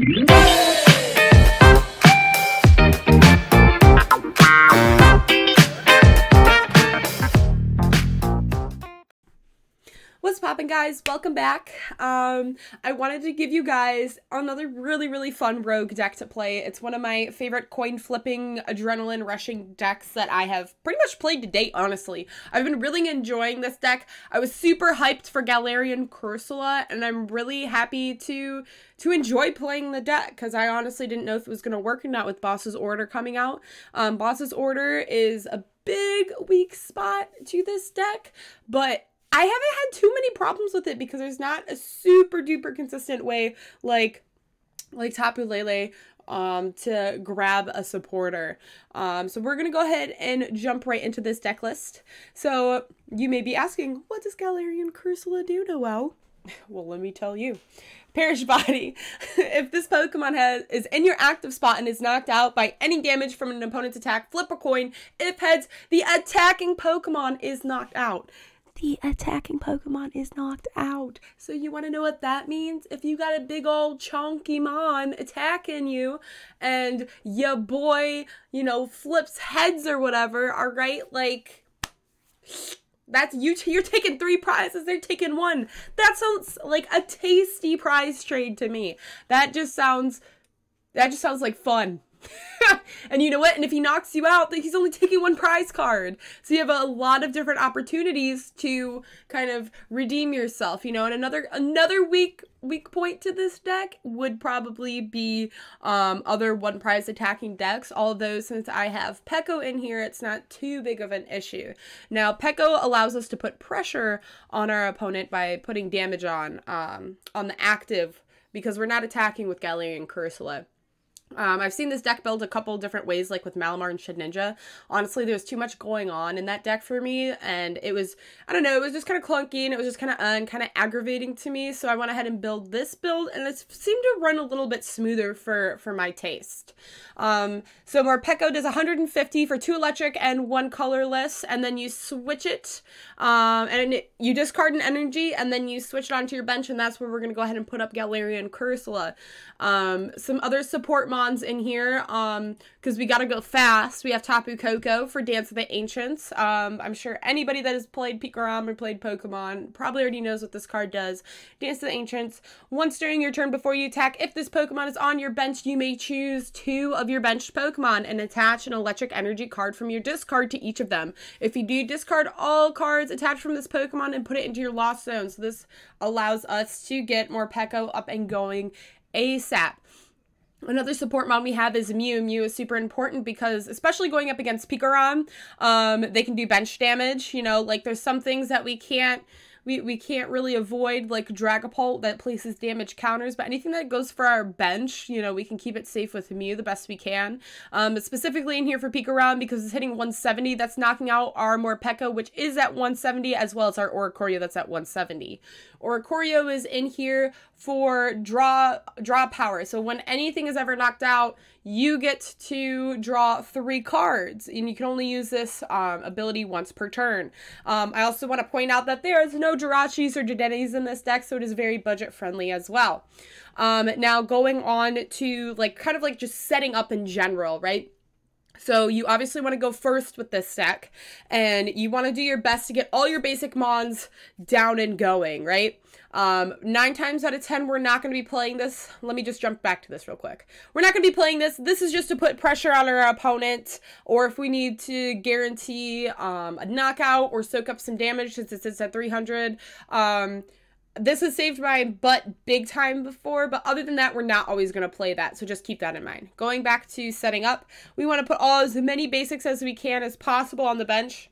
What's poppin', guys? Welcome back. I wanted to give you guys another really fun rogue deck to play. It's one of my favorite coin flipping, adrenaline rushing decks that I have pretty much played to date, honestly. I've been really enjoying this deck. I was super hyped for Galarian Corsola, and I'm really happy to enjoy playing the deck, because I honestly didn't know if it was going to work or not with Boss's Order coming out. Boss's Order is a big weak spot to this deck, but I haven't had too many problems with it because there's not a super duper consistent way like Tapu Lele to grab a supporter. So we're going to go ahead and jump right into this deck list. So you may be asking, what does Galarian Cursola do, Noelle? Well, let me tell you. Perish Body. If this Pokemon is in your active spot and is knocked out by any damage from an opponent's attack, flip a coin. If heads, the attacking Pokemon is knocked out. The attacking Pokemon is knocked out. So you want to know what that means? If you got a big old chunky mon attacking you and your boy, you know, flips heads or whatever, all right? Like, that's you're taking 3 prizes, they're taking 1. That sounds like a tasty prize trade to me. That just sounds like fun. And you know what? And if he knocks you out, he's only taking 1 prize card. So you have a lot of different opportunities to kind of redeem yourself, you know. And another weak point to this deck would probably be other 1 prize attacking decks. Although since I have Peko in here, it's not too big of an issue. Now, Peko allows us to put pressure on our opponent by putting damage on the active, because we're not attacking with Galarian Cursola. I've seen this deck build a couple different ways, like with Malamar and Shedinja. Honestly, there was too much going on in that deck for me, and it was, I don't know, it was just kind of clunky, and it was just kind of aggravating to me, so I went ahead and built this build, and it seemed to run a little bit smoother for my taste. So Morpeko does 150 for 2 electric and 1 colorless, and then you switch it, and you discard an energy, and then you switch it onto your bench, and that's where we're going to go ahead and put up Galarian Cursola. Some other support mons in here, because we gotta go fast. We have Tapu Koko for Dance of the Ancients. I'm sure anybody that has played Pikarom or played Pokemon probably already knows what this card does. Dance of the Ancients. Once during your turn before you attack, if this Pokemon is on your bench, you may choose 2 of your benched Pokemon and attach an electric energy card from your discard to each of them. If you do, discard all cards attached from this Pokemon and put it into your Lost Zone. So this allows us to get Morpeko up and going ASAP. Another support mon we have is Mew. Mew is super important because, especially going up against Pikarom, they can do bench damage. You know, like there's some things that we can't really avoid, like Dragapult that places damage counters, but anything that goes for our bench, you know, we can keep it safe with Mew the best we can. But specifically in here for Pikarom, because it's hitting 170, that's knocking out our Morpeko, which is at 170, as well as our Oricorio that's at 170. Oricorio is in here for draw power. So when anything is ever knocked out, you get to draw 3 cards, and you can only use this ability once per turn. I also want to point out that there is no Jirachis or Dedennis in this deck, so it is very budget friendly as well. Now going on to kind of just setting up in general, right? So you obviously want to go first with this deck, and you want to do your best to get all your basic mons down and going, right? 9 times out of 10, we're not going to be playing this. Let me just jump back to this real quick. We're not going to be playing this. This is just to put pressure on our opponent, or if we need to guarantee a knockout or soak up some damage since it's at 300. This has saved my butt big time before, but other than that, we're not always going to play that, so just keep that in mind. Going back to setting up, we want to put as many basics as we can as possible on the bench.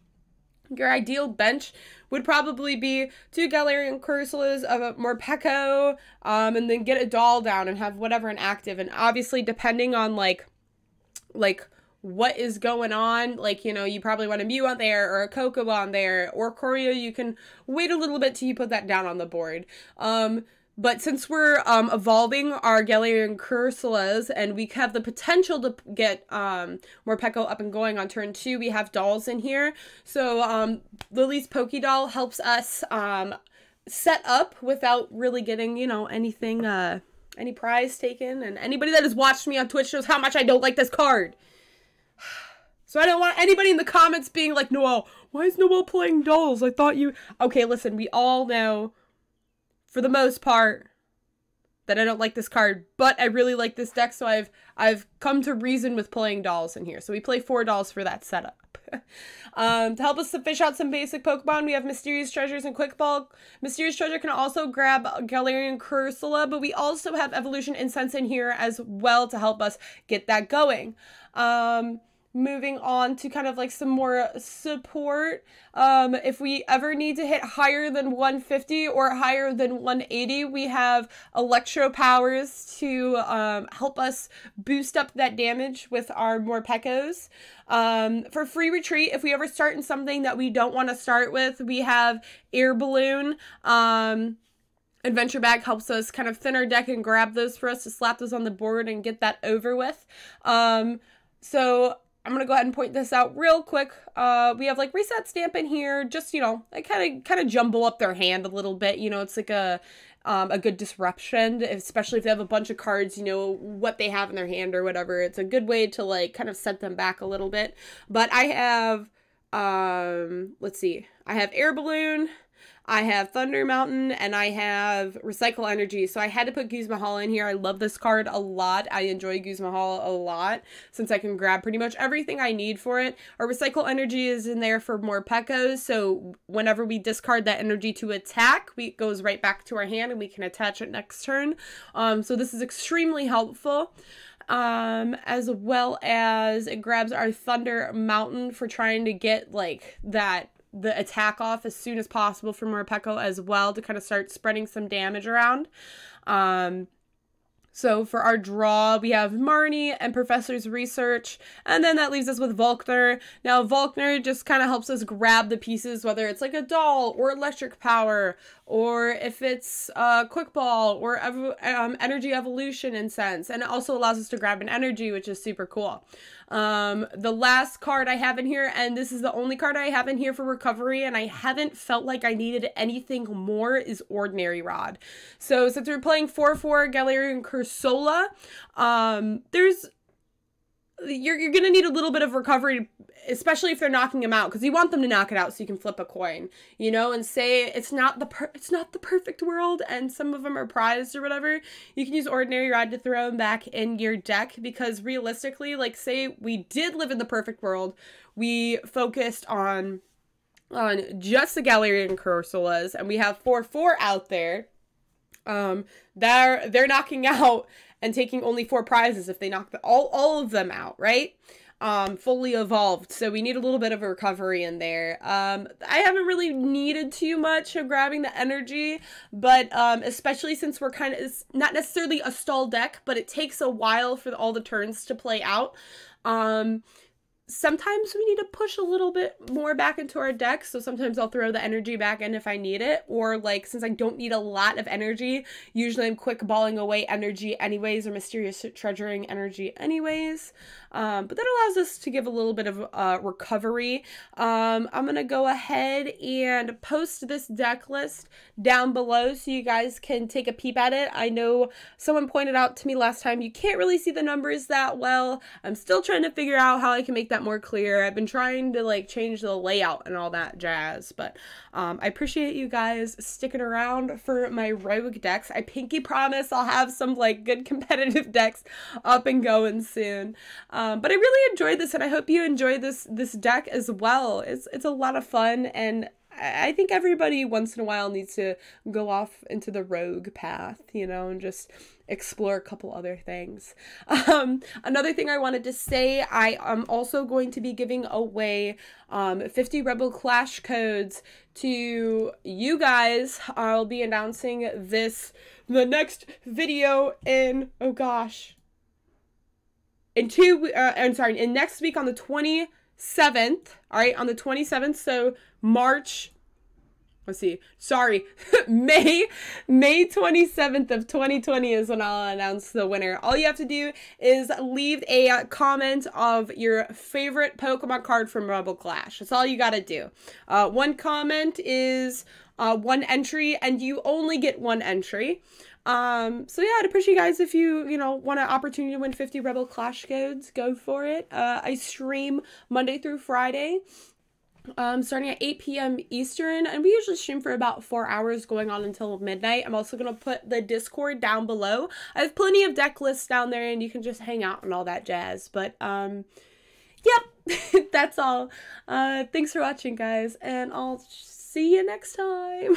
Your ideal bench would probably be 2 Galarian Cursolas of a Morpeko, and then get a doll down and have whatever inactive. And obviously, depending on like what is going on, you know, you probably want a Mew on there or a Koko on there, or Oricorio, you can wait a little bit till you put that down on the board. But since we're evolving our Galarian Cursolas, and we have the potential to get Morpeko up and going on turn 2, we have dolls in here. So Lillie's Poké doll helps us set up without really getting, you know, anything any prize taken, and anybody that has watched me on Twitch knows how much I don't like this card. So I don't want anybody in the comments being like, Noelle, why is Noelle playing dolls? I thought you... Okay, listen, we all know, for the most part, that I don't like this card, but I really like this deck, so I've come to reason with playing dolls in here. So we play 4 dolls for that setup. To help us to fish out some basic Pokemon, we have Mysterious Treasures and Quick Ball. Mysterious Treasure can also grab Galarian Corsola, but we also have Evolution Incense in here as well to help us get that going. Moving on to kind of like some more support. If we ever need to hit higher than 150 or higher than 180, we have Electropowers to help us boost up that damage with our Morpekos. For free retreat, if we ever start in something that we don't want to start with, we have Air Balloon. Adventure Bag helps us kind of thin our deck and grab those for us to slap those on the board and get that over with. So I'm going to go ahead and point this out real quick. We have like Reset Stamp in here, just, you know, I kind of jumble up their hand a little bit. You know, it's like a good disruption, especially if they have a bunch of cards, you know, what they have in their hand or whatever. It's a good way to like kind of set them back a little bit. But I have, let's see, I have Air Balloon, I have Thunder Mountain, and I have Recycle Energy. So I had to put Guzma Hala in here. I love this card a lot. I enjoy Guzma Hala a lot since I can grab pretty much everything I need for it. Our Recycle Energy is in there for more Pekos. So whenever we discard that energy to attack, it goes right back to our hand and we can attach it next turn. So this is extremely helpful. As well as it grabs our Thunder Mountain for trying to get like the attack off as soon as possible for Morpeko as well to kind of start spreading some damage around. So for our draw, we have Marnie and Professor's Research, and then that leaves us with Volkner. Now, Volkner just kind of helps us grab the pieces, whether it's like a doll or electric power, or if it's Quick Ball or Energy Evolution Incense, and it also allows us to grab an energy, which is super cool. The last card I have in here, and this is the only card I have in here for recovery, and I haven't felt like I needed anything more, is Ordinary Rod. So since we're playing 4/4 Galarian Cursola, you're gonna need a little bit of recovery, especially if they're knocking them out, because you want them to knock it out so you can flip a coin, you know, and say it's not the perfect world and some of them are prized or whatever. You can use Ordinary Rod to throw them back in your deck, because realistically, like, say we did live in the perfect world, we focused on just the Galarian Corsolas, and we have 4/4 out there. They're knocking out and taking only 4 prizes if they knock all of them out, right? Fully evolved. So we need a little bit of a recovery in there. I haven't really needed too much of grabbing the energy, but especially since we're kind of, it's not necessarily a stall deck, but it takes a while for all the turns to play out. Sometimes we need to push a little bit more back into our deck, so sometimes I'll throw the energy back in if I need it, or like, since I don't need a lot of energy, usually I'm quick balling away energy anyways, or mysterious treasuring energy anyways. But that allows us to give a little bit of recovery. I'm gonna go ahead and post this deck list down below so you guys can take a peep at it. I know someone pointed out to me last time you can't really see the numbers that well. I'm still trying to figure out how I can make that more clear. I've been trying to like change the layout and all that jazz, but I appreciate you guys sticking around for my rogue decks. I pinky promise I'll have some like good competitive decks up and going soon. But I really enjoyed this, and I hope you enjoy this deck as well. It's a lot of fun, and I think everybody once in a while needs to go off into the rogue path, you know, and just explore a couple other things. Another thing I wanted to say, I am also going to be giving away 50 Rebel Clash codes to you guys. I'll be announcing the next video in, oh gosh, in next week on the 27th, all right, on the 27th, so March, let's see, sorry, May 27th of 2020 is when I'll announce the winner. All you have to do is leave a comment of your favorite Pokemon card from Rebel Clash. That's all you gotta do. One comment is one entry, and you only get one entry. So yeah, I'd appreciate you guys if you, want an opportunity to win 50 Rebel Clash codes, go for it. I stream Monday through Friday, starting at 8 p.m. Eastern, and we usually stream for about 4 hours, going on until midnight. I'm also going to put the Discord down below. I have plenty of deck lists down there, and you can just hang out and all that jazz, but, yep, that's all. Thanks for watching, guys, and I'll see you next time.